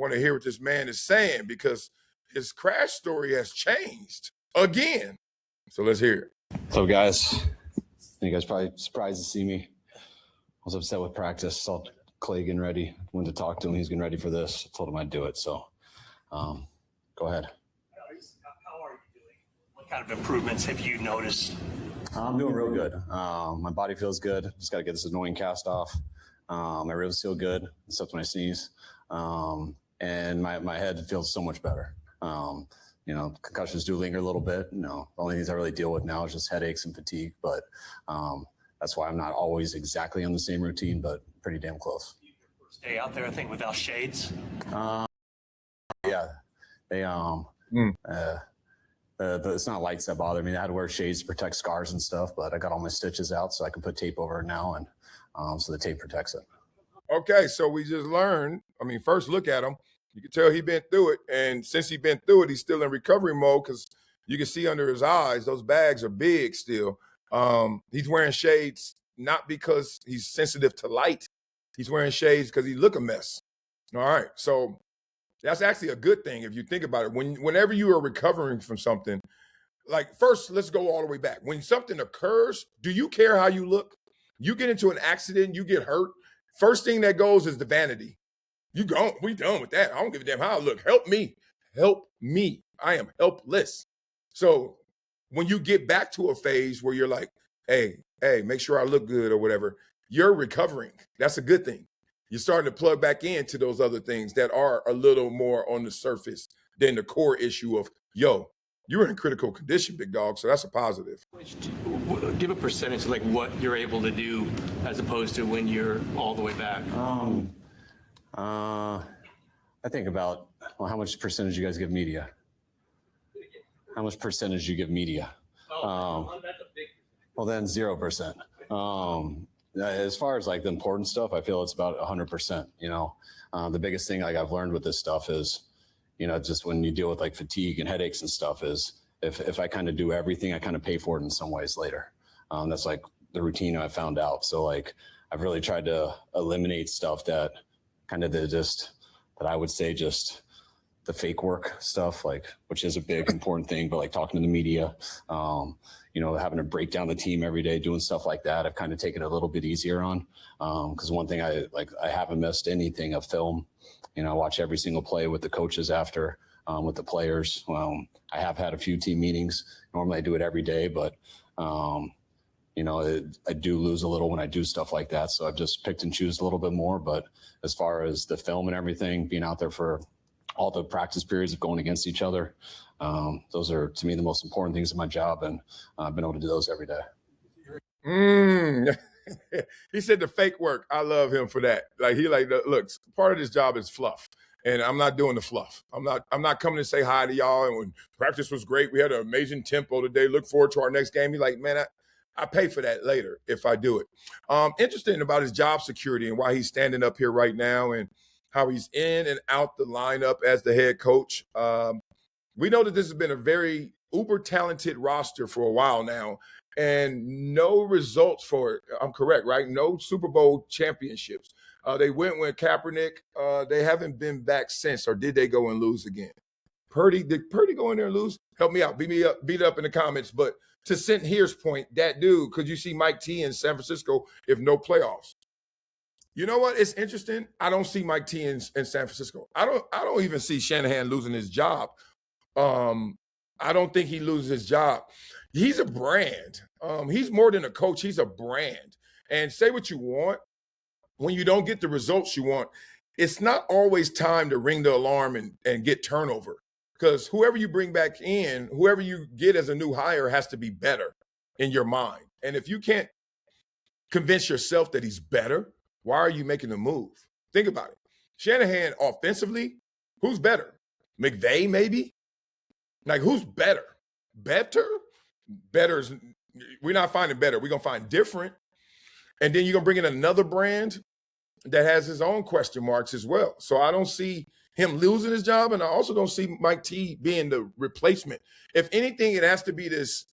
want to hear what this man is saying because his crash story has changed again. So let's hear it. So guys, you guys probably surprised to see me. I was upset with practice. Saw Clay getting ready. Went to talk to him. He's getting ready for this. I told him I'd do it. So go ahead. How are you doing? What kind of improvements have you noticed? I'm doing real good. My body feels good. Just got to get this annoying cast off. My ribs feel good, except when I sneeze. And my head feels so much better. Concussions do linger a little bit. The only things I really deal with now is just headaches and fatigue. But that's why I'm not always exactly on the same routine, but pretty damn close. Stay out there, I think, without shades. Yeah, they it's not lights that bother me. I had to wear shades to protect scars and stuff, but I got all my stitches out, so I can put tape over it now, and so the tape protects it. Okay, so we just learned. First look at him. You can tell he's been through it, and since he's been through it, he's still in recovery mode because you can see under his eyes, those bags are big still. He's wearing shades not because he's sensitive to light. He's wearing shades because he look a mess. All right, so that's actually a good thing if you think about it. Whenever you are recovering from something, like first, let's go all the way back. When something occurs, do you care how you look? You get into an accident, you get hurt. First thing that goes is the vanity. We done with that. I don't give a damn how I look. Help me. I am helpless. So when you get back to a phase where you're like, hey, make sure I look good or whatever, you're recovering. That's a good thing. You're starting to plug back into those other things that are a little more on the surface than the core issue of, you're in critical condition, big dog. So that's a positive. Give a percentage like what you're able to do as opposed to when you're all the way back. I think about how much percentage you guys give media. How much percentage you give media? That's a big. Well, then 0%. As far as like the important stuff, I feel it's about 100%. The biggest thing like I've learned with this stuff is, just when you deal with like fatigue and headaches and stuff is if I kind of do everything, I kind of pay for it in some ways later. That's like the routine I found out. So like I've really tried to eliminate stuff that kind of that I would say just the fake work stuff, like, which is a big important thing, but like talking to the media, having to break down the team every day, doing stuff like that, I've kind of taken it a little bit easier on. Because one thing I haven't missed anything of film. I watch every single play with the coaches after, with the players. I have had a few team meetings. Normally I do it every day, but I do lose a little when I do stuff like that. So I've just picked and choose a little bit more. But as far as the film and everything, being out there for all the practice periods of going against each other, those are, to me, the most important things in my job. And I've been able to do those every day. He said the fake work. I love him for that. Like look, part of this job is fluff. And I'm not doing the fluff. I'm not coming to say hi to y'all. And when practice was great, we had an amazing tempo today. Look forward to our next game. He's like, man, I pay for that later if I do it. Interesting about his job security and why he's standing up here right now and how he's in and out the lineup as the head coach. We know that this has been a very uber talented roster for a while now and no results for it. I'm correct, right? No Super Bowl championships. They went with Kaepernick. They haven't been back since, or did they go and lose again? Did Purdy go in there and lose? Help me out. Beat it up in the comments. But to Sent Here's point, that dude, could you see Mike T in San Francisco if no playoffs? You know what? It's interesting. I don't see Mike T in San Francisco. I don't even see Shanahan losing his job. I don't think he loses his job. He's a brand. He's more than a coach. He's a brand. And say what you want. When you don't get the results you want, it's not always time to ring the alarm and get turnover. Because whoever you bring back in, whoever you get as a new hire has to be better in your mind. And if you can't convince yourself that he's better, why are you making the move? Think about it. Shanahan offensively, who's better? McVay maybe? Like who's better? Better? Better's, we're not finding better. We're going to find different. And then you're going to bring in another brand that has his own question marks as well. So I don't see him losing his job, and I also don't see Mike T being the replacement. If anything, it has to be this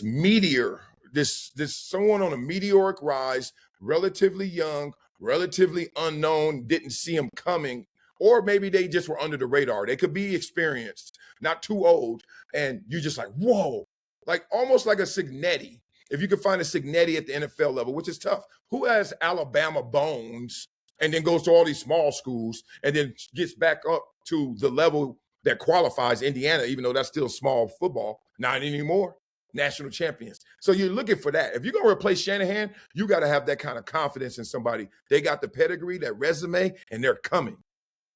meteor, this someone on a meteoric rise, relatively young, relatively unknown, didn't see him coming, Or maybe they just were under the radar. They could be experienced, not too old, and you just like, whoa, like almost like a Signetti. If you could find a Signetti at the NFL level, which is tough. Who has Alabama bones and then goes to all these small schools and then gets back up to the level that qualifies Indiana, even though that's still small football, not anymore. National champions. So you're looking for that. If you're going to replace Shanahan, you got to have that kind of confidence in somebody. They got the pedigree, that resume, and they're coming.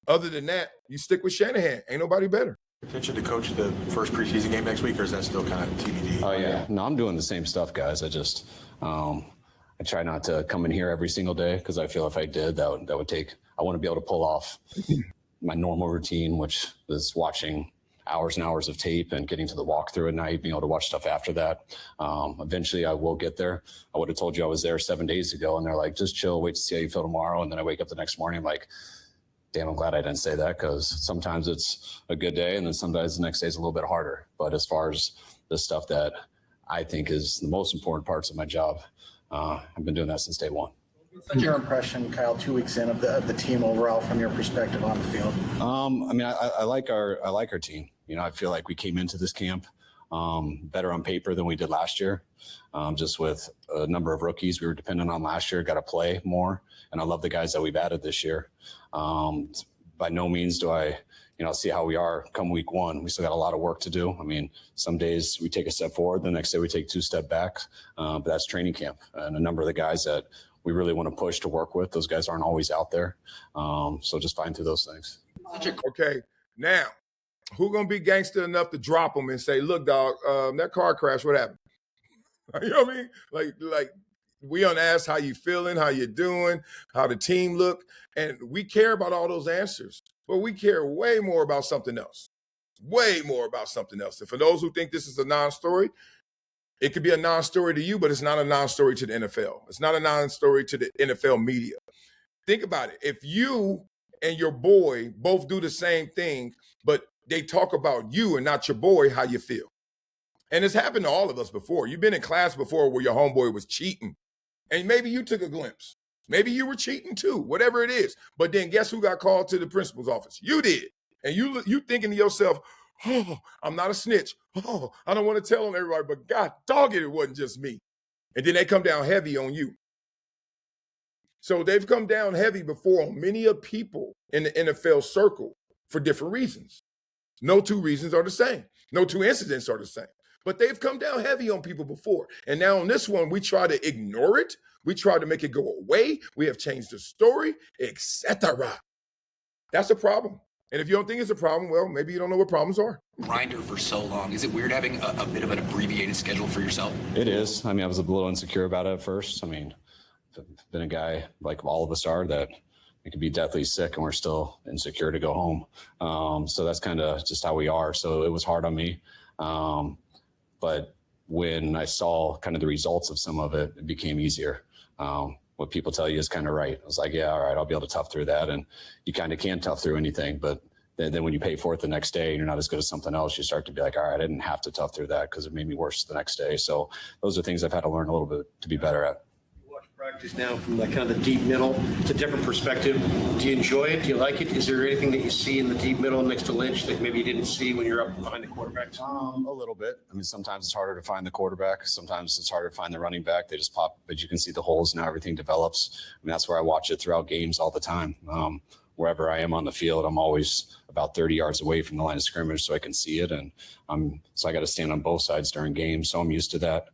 Other than that, you stick with Shanahan. Ain't nobody better. Intention to coach the first preseason game next week, or is that still kind of TBD? Oh, yeah. No, I'm doing the same stuff, guys. I just, I try not to come in here every single day because I feel if I did, that would take, I want to be able to pull off my normal routine, which is watching hours and hours of tape and getting to the walkthrough at night, being able to watch stuff after that. Eventually I will get there. I would have told you I was there 7 days ago and they're like, just chill, wait to see how you feel tomorrow. And then I wake up the next morning, I'm like, damn, I'm glad I didn't say that because sometimes it's a good day and then sometimes the next day is a little bit harder. But as far as the stuff that I think is the most important parts of my job, I've been doing that since day one. What's your impression, Kyle, 2 weeks in of the team overall from your perspective on the field? I mean, I like our team. You know, I feel like we came into this camp better on paper than we did last year. Just with a number of rookies we were dependent on last year, got to play more. And I love the guys that we've added this year. By no means do I, see how we are come week one. We still got a lot of work to do. I mean, some days we take a step forward, the next day we take 2 steps back. But that's training camp. And a number of the guys that we really want to push to work with, those guys aren't always out there. So just find through those things. Okay, now, who gonna be gangster enough to drop them and say, look, dog, that car crash, what happened? You know what I mean? Like we don't ask how you feeling, how you doing, how the team look, and we care about all those answers, but we care way more about something else. Way more about something else. And for those who think this is a non-story, it could be a non-story to you, but it's not a non-story to the NFL. It's not a non-story to the NFL media. Think about it. If you and your boy both do the same thing, but they talk about you and not your boy, how you feel. And it's happened to all of us before. You've been in class before where your homeboy was cheating. And maybe you took a glimpse. Maybe you were cheating too, whatever it is. But then guess who got called to the principal's office? You did. And you thinking to yourself, oh, I'm not a snitch. Oh, I don't want to tell on everybody, but God dog it wasn't just me. And then they come down heavy on you. So they've come down heavy before on many of people in the NFL circle for different reasons. No 2 reasons are the same. No 2 incidents are the same. But they've come down heavy on people before. And now on this one, we try to ignore it. We try to make it go away. We have changed the story, etc. That's a problem. And if you don't think it's a problem, well, maybe you don't know what problems are. Grinder for so long. Is it weird having a bit of an abbreviated schedule for yourself? It is. I mean, I was a little insecure about it at first. I mean, I've been a guy like all of us are that we could be deathly sick and we're still insecure to go home. So that's kind of just how we are. So it was hard on me. But when I saw kind of the results of some of it, it became easier. What people tell you is kind of right. I was like, yeah, all right, I'll be able to tough through that. And you kind of can tough through anything. But then when you pay for it the next day and you're not as good as something else, you start to be like, all right, I didn't have to tough through that because it made me worse the next day. So those are things I've had to learn a little bit to be better at. Practice now from like kind of the deep middle. It's a different perspective. Do you enjoy it? Do you like it? Is there anything that you see in the deep middle next to Lynch that maybe you didn't see when you're up behind the quarterbacks? A little bit. I mean, sometimes it's harder to find the quarterback. Sometimes it's harder to find the running back. They just pop, but you can see the holes and how everything develops. I mean, that's where I watch it throughout games all the time. Wherever I am on the field, I'm always about 30 yards away from the line of scrimmage so I can see it. And so I got to stand on both sides during games. So I'm used to that.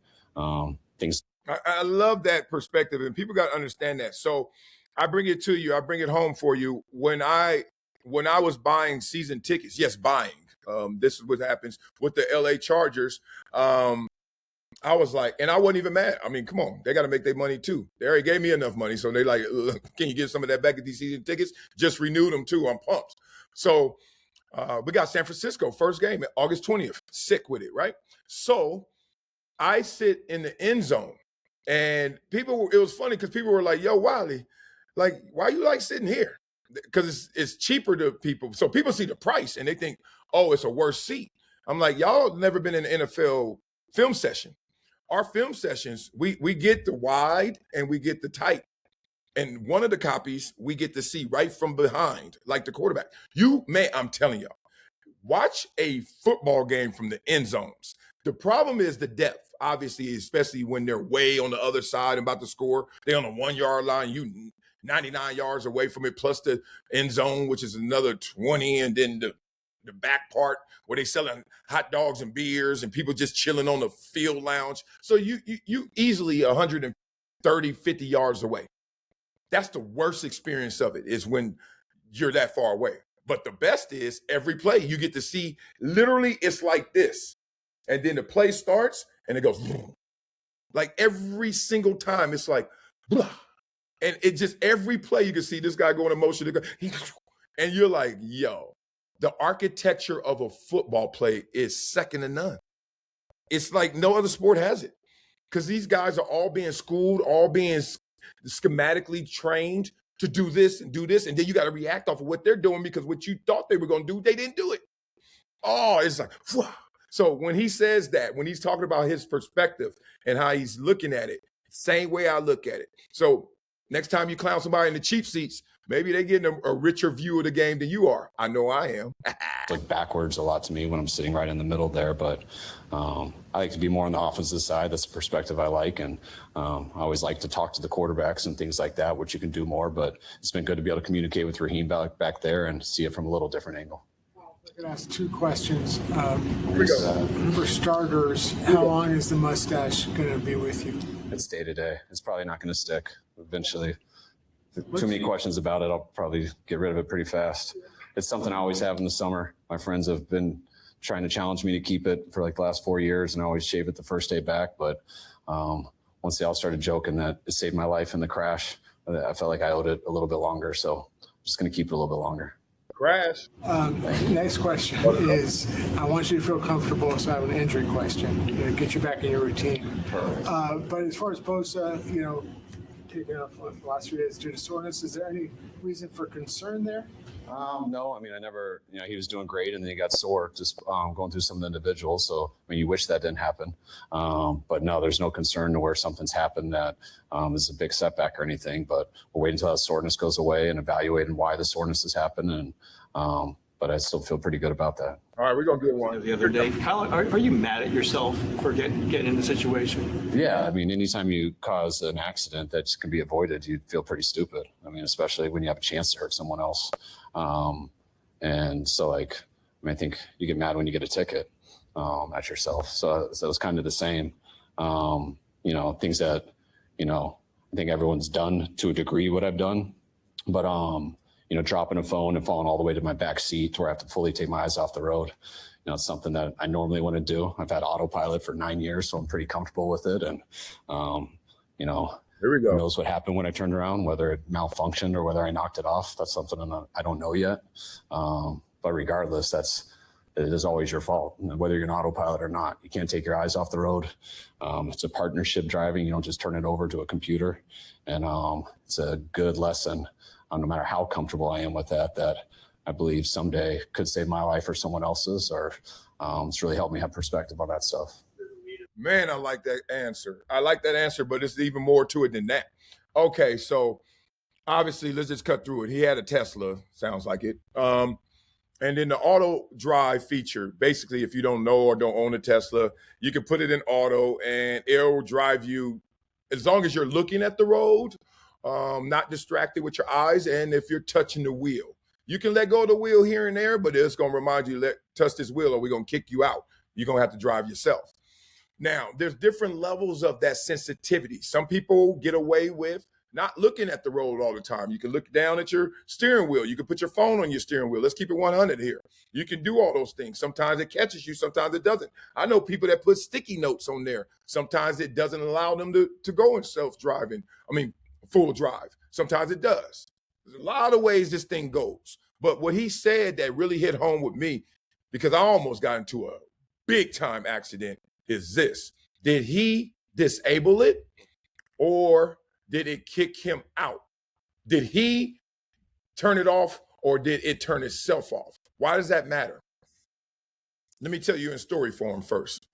I love that perspective, and people got to understand that. So I bring it to you. I bring it home for you. When I was buying season tickets, yes, buying. This is what happens with the LA Chargers. I was like, and I wasn't even mad. I mean, come on, they got to make their money too. They already gave me enough money, so they like, look, can you get some of that back at these season tickets? Just renewed them too. I'm pumped. So we got San Francisco first game, August 20th. Sick with it, right? So I sit in the end zone. And it was funny because people were like, yo, Wiley, like, why you like sitting here? Because it's cheaper to people. So people see the price and they think, oh, it's a worse seat. I'm like, y'all have never been in an NFL film session. Our film sessions, we get the wide and we get the tight. And one of the copies we get to see right from behind, like the quarterback. I'm telling y'all, watch a football game from the end zones. The problem is the depth, obviously, especially when they're way on the other side and about to score. They're on the 1 yard line, you 99 yards away from it, plus the end zone, which is another 20, and then the back part where they selling hot dogs and beers and people just chilling on the field lounge. So you easily 130, 50 yards away. That's the worst experience of it, is when you're that far away. But the best is every play you get to see, literally it's like this. And then the play starts and it goes, like every single time it's like, blah. And it just, every play you can see this guy going in motion, and you're like, yo, the architecture of a football play is second to none. It's like no other sport has it, because these guys are all being schooled, all being schematically trained to do this, and then you got to react off of what they're doing, because what you thought they were going to do, they didn't do it. Oh, it's like, phew. So when he says that, when he's talking about his perspective and how he's looking at it, same way I look at it. So next time you clown somebody in the cheap seats, maybe they're getting a richer view of the game than you are. I know I am. It's like backwards a lot to me when I'm sitting right in the middle there, but I like to be more on the offensive side. That's the perspective I like, and I always like to talk to the quarterbacks and things like that, which you can do more, but it's been good to be able to communicate with Raheem back there and see it from a little different angle. I could ask 2 questions. For starters, how long is the mustache going to be with you? It's day to day. It's probably not going to stick eventually. Too many questions about it. I'll probably get rid of it pretty fast. It's something I always have in the summer. My friends have been trying to challenge me to keep it for like the last 4 years, and I always shave it the first day back. But once they all started joking that it saved my life in the crash, I felt like I owed it a little bit longer. So I'm just going to keep it a little bit longer. Crash. Next question is, I want you to feel comfortable, so I have an injury question. Get you back in your routine. But as far as Bosa, taking off the last few days due to soreness, is there any reason for concern there? No, I mean, I never, he was doing great and then he got sore just going through some of the individuals. So, I mean, you wish that didn't happen. But no, there's no concern to where something's happened that is a big setback or anything. But we'll wait until that soreness goes away and evaluating why the soreness has happened. And but I still feel pretty good about that. All right, we're going to get one. The other day, Kyle, are you mad at yourself for getting in the situation? Yeah, I mean, anytime you cause an accident that can be avoided, you feel pretty stupid. I mean, especially when you have a chance to hurt someone else. And so, I think you get mad when you get a ticket at yourself. So it's kind of the same. Things that, I think everyone's done to a degree what I've done. But, dropping a phone and falling all the way to my back seat to where I have to fully take my eyes off the road. It's something that I normally want to do. I've had autopilot for 9 years, so I'm pretty comfortable with it. And, here we go. Who knows what happened when I turned around, whether it malfunctioned or whether I knocked it off. That's something I don't know yet. But regardless, it is always your fault, whether you're an autopilot or not. You can't take your eyes off the road. It's a partnership driving. You don't just turn it over to a computer. And it's a good lesson, no matter how comfortable I am with that I believe someday could save my life or someone else's, or it's really helped me have perspective on that stuff. Man, I like that answer. But it's even more to it than that. Okay, so obviously, let's just cut through it. He had a Tesla, sounds like it. And then the auto drive feature, basically, if you don't know or don't own a Tesla, you can put it in auto and it'll drive you as long as you're looking at the road, not distracted with your eyes, and if you're touching the wheel. You can let go of the wheel here and there, but it's going to remind you, touch this wheel or we're going to kick you out. You're going to have to drive yourself. Now, there's different levels of that sensitivity. Some people get away with not looking at the road all the time. You can look down at your steering wheel. You can put your phone on your steering wheel. Let's keep it 100 here. You can do all those things. Sometimes it catches you. Sometimes it doesn't. I know people that put sticky notes on there. Sometimes it doesn't allow them to go in full drive. Sometimes it does. There's a lot of ways this thing goes. But what he said that really hit home with me, because I almost got into a big time accident, is this. Did he disable it, or did it kick him out? Did he turn it off, or did it turn itself off? Why does that matter? Let me tell you in story form first.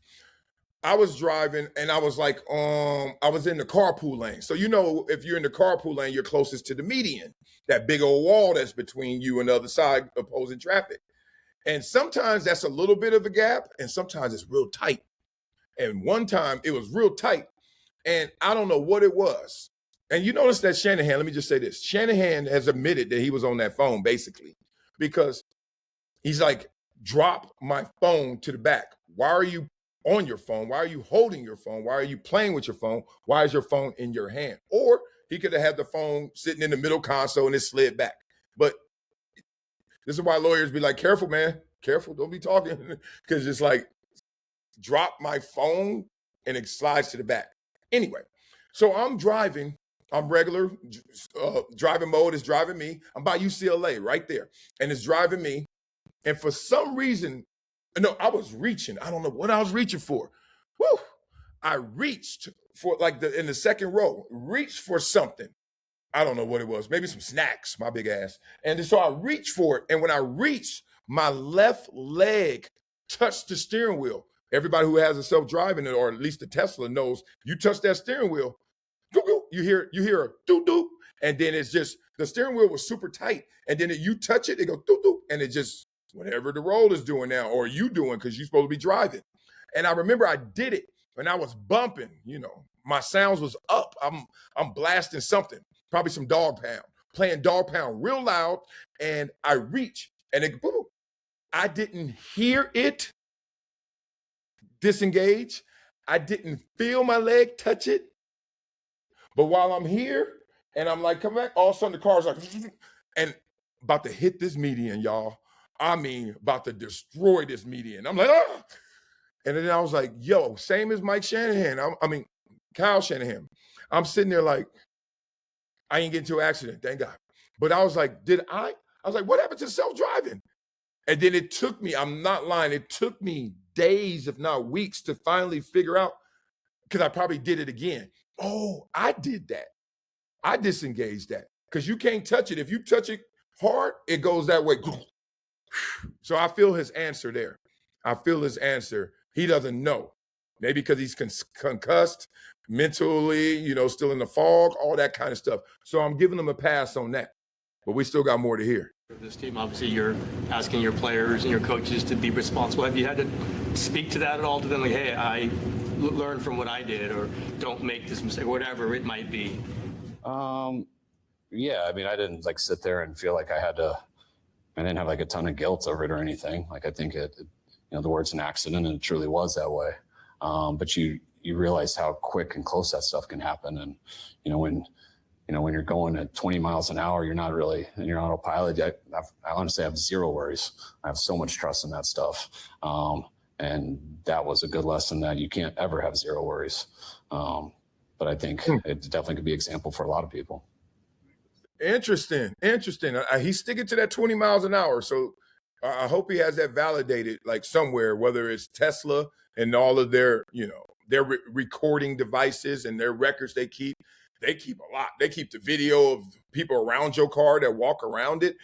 I was driving and I was like, I was in the carpool lane. So, if you're in the carpool lane, you're closest to the median, that big old wall that's between you and the other side opposing traffic. And sometimes that's a little bit of a gap and sometimes it's real tight. And one time it was real tight and I don't know what it was. And you notice that Shanahan, let me just say this. Shanahan has admitted that he was on that phone basically because he's like, drop my phone to the back. Why are you on your phone? Why are you holding your phone? Why are you playing with your phone? Why is your phone in your hand? Or he could have had the phone sitting in the middle console and it slid back. But this is why lawyers be like, careful, man. Careful. Don't be talking. Because it's like, drop my phone and it slides to the back. Anyway, so I'm driving. I'm regular driving mode is driving me. I'm by UCLA right there. And it's driving me. And for some reason, no, I was reaching. I don't know what I was reaching for. Woo! I reached for in the second row, reached for something. I don't know what it was. Maybe some snacks, my big ass. And so I reached for it. And when I reached, my left leg touched the steering wheel. Everybody who has a self-driving, or at least a Tesla, knows you touch that steering wheel, you hear a doo-doo. And then it's just, the steering wheel was super tight. And then you touch it, it goes doo-doo. And it just, whatever the roll is doing now, or you doing, because you're supposed to be driving. And I remember I did it and I was bumping, my sounds was up. I'm blasting something, probably some dog pound, playing dog pound real loud. And I reach and it, boom, I didn't hear it disengage. I didn't feel my leg touch it. But while I'm here and I'm like, come back, all of a sudden the car's like, and about to hit this median, y'all. I mean, about to destroy this median. I'm like, ah! And then I was like, yo, same as Mike Shanahan. Kyle Shanahan. I'm sitting there like, I ain't get into an accident, thank God. But I was like, I was like, what happened to self-driving? And then it took me, I'm not lying, it took me days, if not weeks, to finally figure out, because I probably did it again. Oh, I did that. I disengaged that. Because you can't touch it. If you touch it hard, it goes that way. So I feel his answer there. I feel his answer. He doesn't know. Maybe because he's concussed mentally, still in the fog, all that kind of stuff. So I'm giving him a pass on that. But we still got more to hear. This team, obviously, you're asking your players and your coaches to be responsible. Have you had to speak to that at all to them? Like, hey, I learned from what I did, or don't make this mistake, whatever it might be. Yeah, I mean, I didn't sit there and feel like I didn't have a ton of guilt over it or anything. I think the word's an accident, and it truly was that way. But you realize how quick and close that stuff can happen. And, when you're going at 20 miles an hour, you're not really in your autopilot. I honestly have zero worries. I have so much trust in that stuff. And that was a good lesson, that you can't ever have zero worries. But I think it definitely could be an example for a lot of people. Interesting. He's sticking to that 20 miles an hour. So I hope he has that validated somewhere, whether it's Tesla and all of their, their recording devices and their records they keep. They keep a lot. They keep the video of people around your car that walk around it.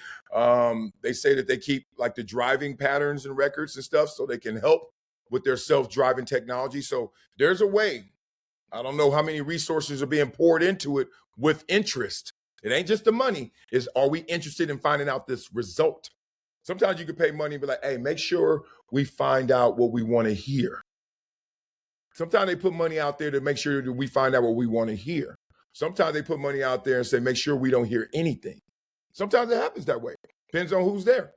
They say that they keep the driving patterns and records and stuff so they can help with their self-driving technology. So there's a way. I don't know how many resources are being poured into it with interest. It ain't just the money. Are we interested in finding out this result? Sometimes you can pay money and be like, hey, make sure we find out what we want to hear. Sometimes they put money out there to make sure that we find out what we want to hear. Sometimes they put money out there and say, make sure we don't hear anything. Sometimes it happens that way. Depends on who's there,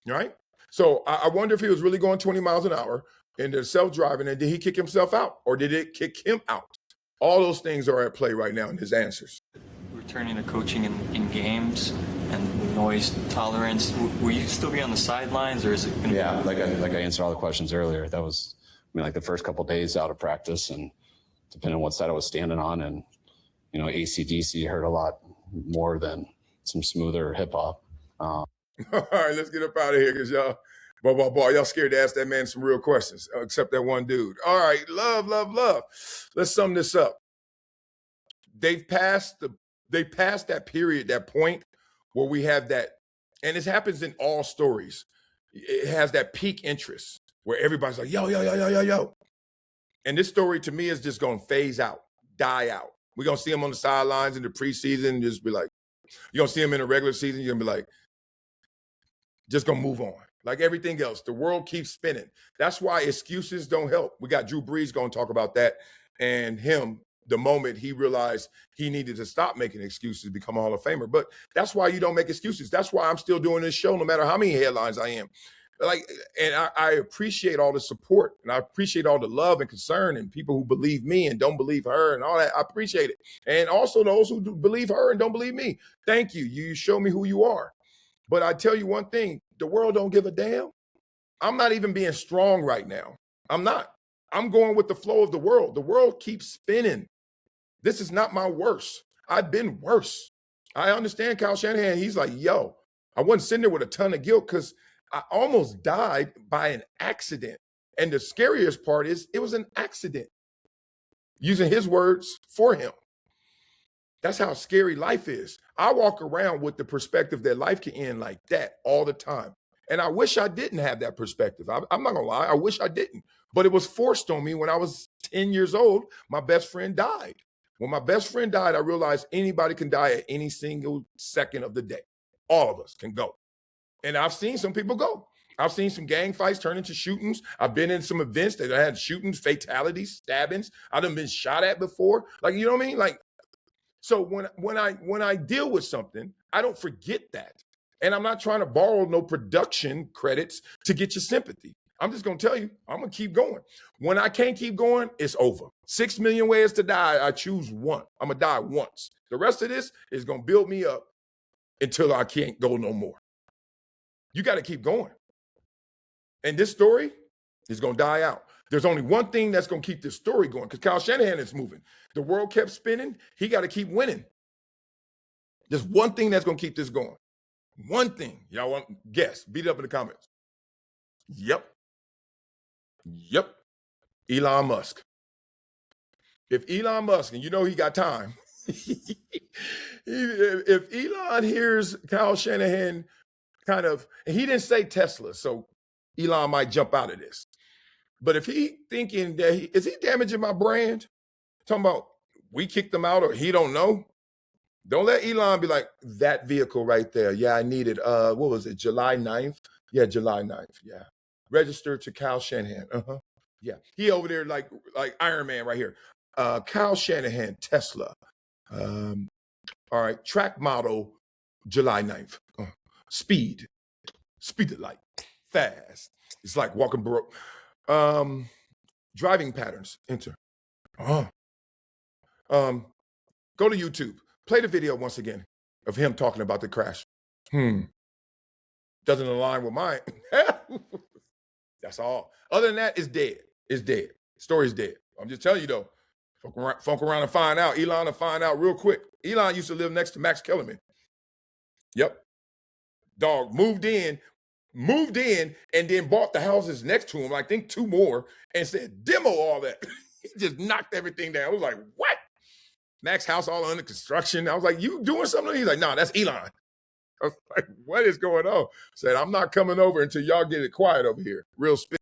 right? So I wonder if he was really going 20 miles an hour and they're self-driving, and did he kick himself out or did it kick him out? All those things are at play right now in his answers. Returning to coaching in games and noise tolerance, will you still be on the sidelines, or is it going to be? Yeah, like I answered all the questions earlier. That was, the first couple of days out of practice, and depending on what side I was standing on, and AC/DC hurt a lot more than some smoother hip hop. All right, let's get up out of here, because y'all scared to ask that man some real questions, except that one dude. All right, love. Let's sum this up. They passed that period, that point where we have that, and it happens in all stories. It has that peak interest where everybody's like, yo. And this story to me is just going to phase out, die out. We're going to see him on the sidelines in the preseason and just be like, you're going to see him in the regular season. You're going to be like, just going to move on. Like everything else, the world keeps spinning. That's why excuses don't help. We got Drew Brees going to talk about that. And him, the moment he realized he needed to stop making excuses, become a Hall of Famer. But that's why you don't make excuses. That's why I'm still doing this show, no matter how many headlines I am. Like, and I appreciate all the support, and I appreciate all the love and concern, and people who believe me and don't believe her and all that. I appreciate it. And also those who do believe her and don't believe me. Thank you. You show me who you are. But I tell you one thing, the world don't give a damn. I'm not even being strong right now. I'm not. I'm going with the flow of the world. The world keeps spinning. This is not my worst. I've been worse. I understand Kyle Shanahan. He's like, yo, I wasn't sitting there with a ton of guilt because I almost died by an accident. And the scariest part is it was an accident. Using his words for him. That's how scary life is. I walk around with the perspective that life can end like that all the time. And I wish I didn't have that perspective. I'm not going to lie. I wish I didn't. But it was forced on me when I was 10 years old. My best friend died. When my best friend died, I realized anybody can die at any single second of the day. All of us can go. And I've seen some people go. I've seen some gang fights turn into shootings. I've been in some events that had shootings, fatalities, stabbings. I've done been shot at before. Like, you know what I mean? Like, so when I deal with something, I don't forget that. And I'm not trying to borrow no production credits to get your sympathy. I'm just going to tell you, I'm going to keep going. When I can't keep going, it's over. 6 million ways to die. I choose one. I'm going to die once. The rest of this is going to build me up until I can't go no more. You got to keep going. And this story is going to die out. There's only one thing that's going to keep this story going because Kyle Shanahan is moving. The world kept spinning. He got to keep winning. There's one thing that's going to keep this going. One thing. Y'all want to guess? Beat it up in the comments. Yep. Elon Musk. If Elon Musk, and you know he got time, if Elon hears Kyle Shanahan kind of, and he didn't say Tesla, so Elon might jump out of this. But if he thinking that is he damaging my brand? Talking about we kicked him out or he don't know. Don't let Elon be like, that vehicle right there. Yeah, I need it. What was it? July 9th? Yeah, July 9th. Yeah. Registered to Kyle Shanahan. Yeah. He over there like Iron Man right here. Kyle Shanahan, Tesla. All right. Track model, July 9th. Speed of light. Fast. It's like walking broke. Driving patterns. Enter. Go to YouTube. Play the video once again of him talking about the crash. Doesn't align with mine. That's all. Other than that, it's dead. It's dead. Story's dead. I'm just telling you though. Funk around and find out. Elon will find out real quick. Elon used to live next to Max Kellerman. Yep. Dog moved in, and then bought the houses next to him, I think 2 more, and said, demo all that. He just knocked everything down. I was like, what? Max house all under construction. I was like, you doing something? He's like, nah, that's Elon. I was like, what is going on? I said, I'm not coming over until y'all get it quiet over here. Real spit.